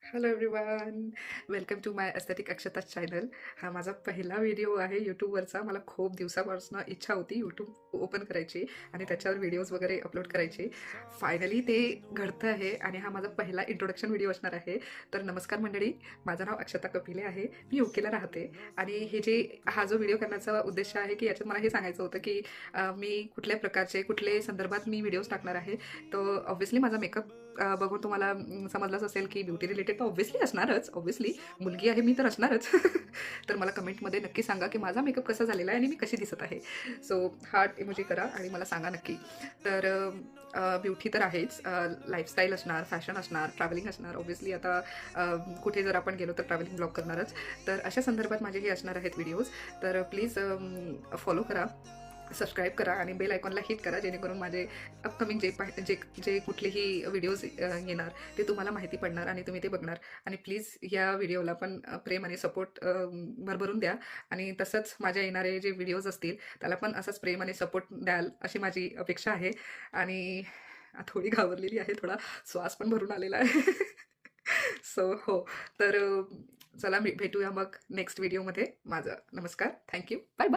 Hello everyone, welcome to my aesthetic Akshata channel. हा माझा पहिला व्हिडिओ आहे यूट्यूबवरचा. मला खूप दिवसापासून इच्छा होती यूट्यूब ओपन करायची आणि त्याच्यावर व्हिडिओज वगैरे अपलोड करायचे. फायनली ते घडतं आहे आणि हा माझा पहिला इंट्रोडक्शन व्हिडिओ असणार आहे. तर नमस्कार मंडळी, माझं नाव अक्षता कपिले आहे. मी यूकेला राहते आणि हा जो व्हिडिओ करण्याचा उद्देश आहे की याच्यात मला हे सांगायचं होतं की मी कुठल्या प्रकारचे कुठले संदर्भात मी व्हिडिओज टाकणार आहे. तर ऑब्व्हियसली माझा मेकअप बघून तुम्हाला समजलंच असेल की ब्युटी रिलेटेड तर ऑब्व्हियसली असणारच. ऑब्व्हियसली मुलगी आहे मी तर असणारच. तर मला कमेंटमध्ये नक्की सांगा की माझा मेकअप कसा झालेला आहे आणि मी कशी दिसत आहे. सो हार्ट इमोजी करा आणि मला सांगा नक्की. तर ब्युटी तर आहेच, लाईफस्टाईल असणार, फॅशन असणार, ट्रॅव्हलिंग असणार. ऑब्व्हियसली आता कुठे जर आपण गेलो तर ट्रॅव्हलिंग ब्लॉग करणारच. तर अशा संदर्भात माझे हे असणार आहेत व्हिडिओज. तर प्लीज फॉलो करा, सबस्क्राईब करा आणि बेल आयकॉनला हिट करा, जेणेकरून माझे अपकमिंग जे जे कुठलेही व्हिडिओज येणार ते तुम्हाला माहिती पडणार आणि तुम्ही ते बघणार. आणि प्लीज या व्हिडिओला पण प्रेम आणि सपोर्ट भरभरून द्या. आणि तसंच माझ्या येणारे जे व्हिडिओज असतील त्याला पण असंच प्रेम आणि सपोर्ट द्याल अशी माझी अपेक्षा आहे. आणि थोडी घाबरलेली आहे, थोडा श्वास पण भरून आलेला आहे. सो हो. तर चला भेटूया मग नेक्स्ट व्हिडिओमध्ये. माझा नमस्कार, थँक्यू, बाय बाय.